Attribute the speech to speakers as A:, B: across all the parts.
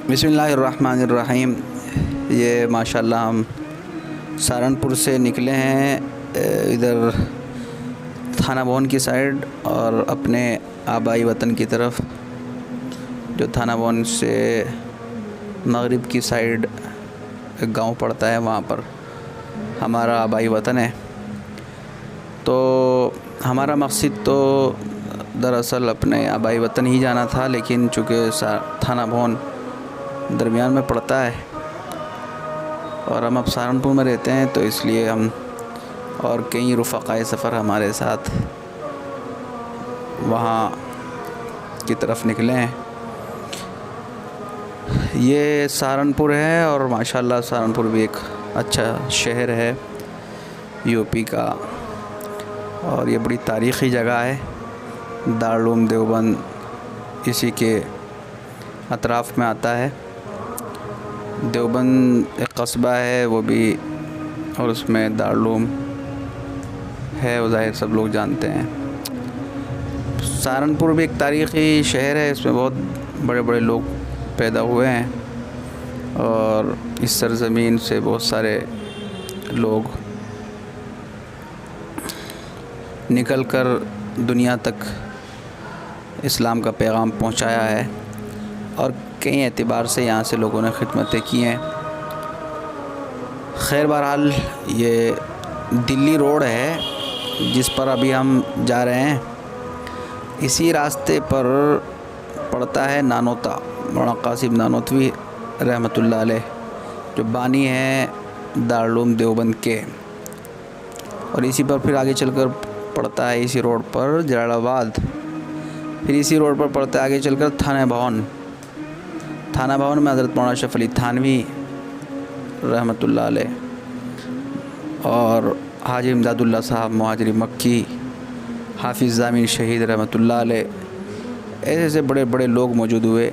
A: बिस्मिल्लाहिर्रहमानिर्रहीम। ये माशाल्लाह हम सहारनपुर से निकले हैं इधर थाना भवन की साइड और अपने आबाई वतन की तरफ, जो थाना भवन से मगरिब की साइड एक गांव पड़ता है, वहाँ पर हमारा आबाई वतन है। तो हमारा मकसद तो दरअसल अपने आबाई वतन ही जाना था, लेकिन चूँकि थाना भवन दरमियान में पड़ता है और हम अब सहारनपुर में रहते हैं, तो इसलिए हम और कई रफ़क़ाए सफ़र हमारे साथ वहाँ की तरफ निकले हैं। ये सहारनपुर है और माशाल्लाह सहारनपुर भी एक अच्छा शहर है यूपी का, और ये बड़ी तारीख़ी जगह है। दारुल उलूम देवबंद इसी के अतराफ़ में आता है। देवबंद एक कस्बा है वो भी, और उसमें दारुल उलूम है, वो ज़ाहिर सब लोग जानते हैं। सहारनपुर भी एक तारीख़ी शहर है, इसमें बहुत बड़े बड़े लोग पैदा हुए हैं और इस सरज़मीन से बहुत सारे लोग निकल कर दुनिया तक इस्लाम का पैगाम पहुंचाया है और कई एतबार से यहाँ से लोगों ने खिदमतें की हैं। खैर बहरहाल ये दिल्ली रोड है जिस पर अभी हम जा रहे हैं। इसी रास्ते पर पड़ता है नानोता, मौलाना कासिम नानोतवी रहमतुल्लाह अलैह, जो बानी हैं दारुल उलूम देवबंद के। और इसी पर फिर आगे चलकर पड़ता है इसी रोड पर जलालाबाद, फिर इसी रोड पर पड़ता है आगे चलकर थाना भवन। थाना भवन में हज़रत मौलाना अशरफ अली थानवी रहमतुल्लाह अलैह और हाजी इमदादुल्लाह साहब मुहाजिर मक्की, हाफिज़ ज़ामीन शहीद रहमतुल्लाह अलैह, ऐसे बड़े बड़े लोग मौजूद हुए।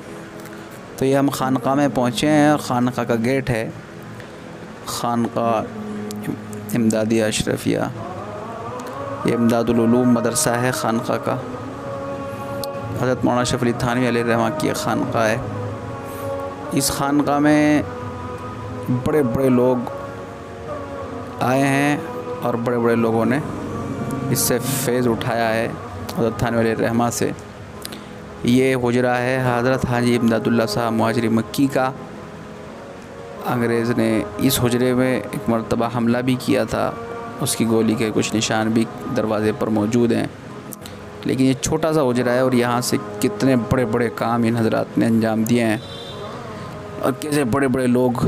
A: तो ये हम खानक़ाह में पहुँचे हैं। खानक़ाह का गेट है खानक़ाह इमदादिया अशरफिया, ये इमदादुल उलूम मदरसा है खानक़ाह का। हज़रत मौलाना अशरफ अली थानवी अलैहि रहमा की खानक़ाह है। इस खानक़ाह में बड़े बड़े लोग आए हैं और बड़े बड़े लोगों ने इससे फैज़ उठाया है हज़रत थानवी अलैहि रहमा से। ये हुजरा है हज़रत हाजी इमदादुल्लाह साहब मुहाजिर मक्की का। अंग्रेज़ ने इस हुजरे में एक मरतबा हमला भी किया था, उसकी गोली के कुछ निशान भी दरवाज़े पर मौजूद हैं। लेकिन ये छोटा सा हुजरा है और यहाँ से कितने बड़े बड़े काम इन हज़रात ने अंजाम दिए हैं और कैसे बड़े बड़े लोग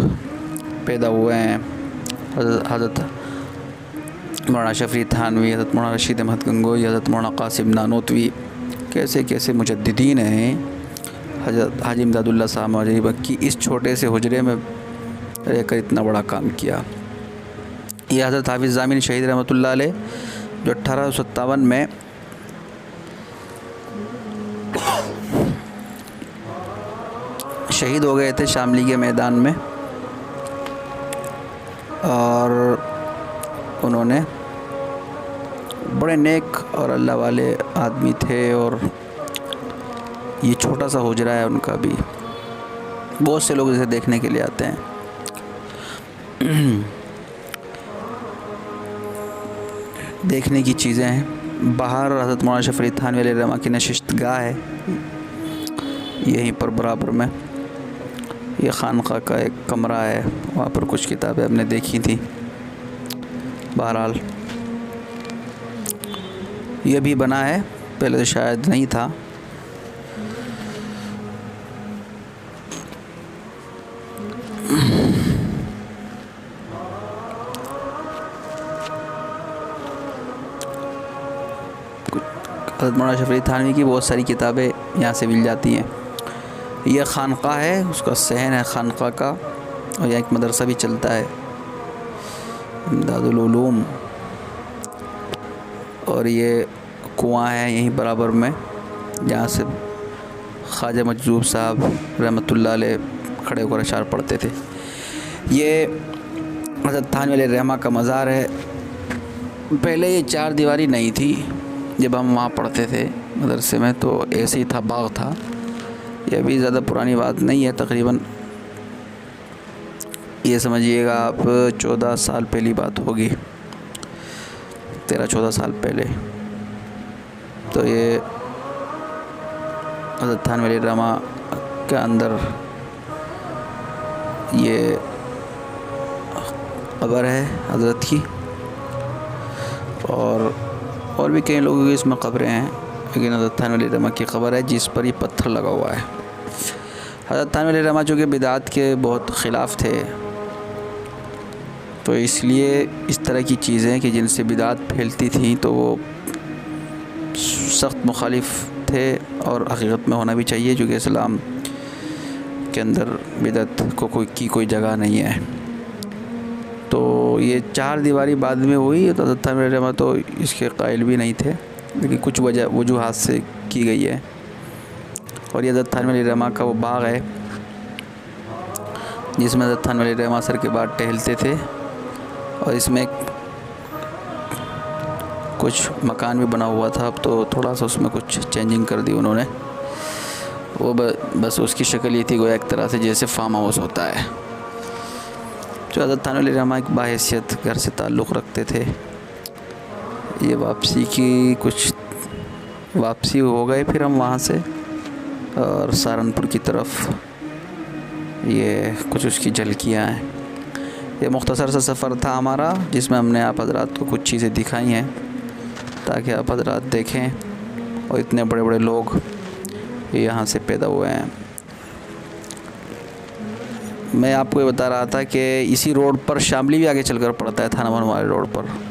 A: पैदा हुए हैं। हज़रत मौलाना अशरफ अली थानवी, हज़रत मौलाना रशीद अहमद गंगोई, हज़रत मौलाना कासिम नानोतवी, कैसे कैसे मुजद्दिदीन हैं। हज़रत हाजी इमदादुल्लाह साहब मुहाजिर मक्की इस छोटे से हुजरे में रहकर इतना बड़ा काम किया। ये हज़रत हाफिज़ ज़ामीन शहीद रहमतुल्लाह अलैह, जो 1857 में शहीद हो गए थे शामली के मैदान में, और उन्होंने बड़े नेक और अल्लाह वाले आदमी थे। और ये छोटा सा हुजरा है उनका भी, बहुत से लोग इसे देखने के लिए आते हैं। देखने की चीज़ें हैं। बाहर हज़रत मौलाना अशरफ अली थानवी अलैहि रहमा की नशिस्तगाह है यहीं पर बराबर में। ये खानक़ाह का एक कमरा है, वहाँ पर कुछ किताबें हमने देखी थी। बहरहाल ये भी बना है, पहले तो शायद नहीं था। हज़रत मौलाना अशरफ अली थानवी की बहुत सारी किताबें यहाँ से मिल जाती हैं। यह खानक़ाह है, उसका सहन है खानक़ाह का, और यहाँ एक मदरसा भी चलता है इमदादुल उलूम। और ये कुआं है यहीं बराबर में, जहाँ से ख्वाजा मजज़ूब साहब रहमतुल्लाह अलैह खड़े होकर अशार पढ़ते थे। ये हज़रत थानवी अलैहि रहमा का मज़ार है। पहले ये चार दीवारी नहीं थी जब हम वहाँ पढ़ते थे, मदरसे में, तो ऐसे ही था, बाग था। ये अभी ज़्यादा पुरानी बात नहीं है, तकरीबन ये समझिएगा आप 14 साल पहली बात होगी, 13-14 साल पहले। तो ये हज़रत थानवी अलैहिर्रहमा के अंदर ये कब्र है हज़रत की, और भी कई लोगों की इसमें कब्रें हैं, लेकिन हज़रत थानवी अलैहिर्रहमा की कब्र है जिस पर ये पत्थर लगा हुआ है। हज़रत थानवी अलैहिर्रहमा जो कि बिदात के बहुत ख़िलाफ़ थे, तो इसलिए इस तरह की चीज़ें कि जिनसे बिदात फैलती थी तो वो सख्त मुखालिफ थे, और हकीकत में होना भी चाहिए, क्योंकि इस्लाम के अंदर बिदअत को कोई जगह नहीं है। तो ये 4 दीवारी बाद में हुई, तो हज़रत थानवी अलैहिर्रहमा तो इसके कायल भी नहीं थे, लेकिन कुछ वजूहात से की गई है। और ये हज़रत थानवी अलैहिर्रहमा का वो बाग है जिसमें हज़रत थानवी अलैहिर्रहमा असर के बाद टहलते थे, और इसमें कुछ मकान भी बना हुआ था, अब तो थोड़ा सा उसमें कुछ चेंजिंग कर दी उन्होंने। वो बस उसकी शक्ल ये थी गोया एक तरह से जैसे फार्म हाउस होता है। जो हज़रत थानवी अलैहिर्रहमा एक बाहैसियत घर से ताल्लुक़ रखते थे। ये वापसी हो गए फिर हम वहाँ से, और सहारनपुर की तरफ ये कुछ उसकी झलकियाँ हैं। ये मुख्तसर सा सफ़र था हमारा, जिसमें हमने आप हज़रात को कुछ चीज़ें दिखाई हैं ताकि आप हज़रात देखें, और इतने बड़े बड़े लोग यहाँ से पैदा हुए हैं। मैं आपको ये बता रहा था कि इसी रोड पर शामली भी आगे चलकर पड़ता है, थाना बनवारी रोड पर।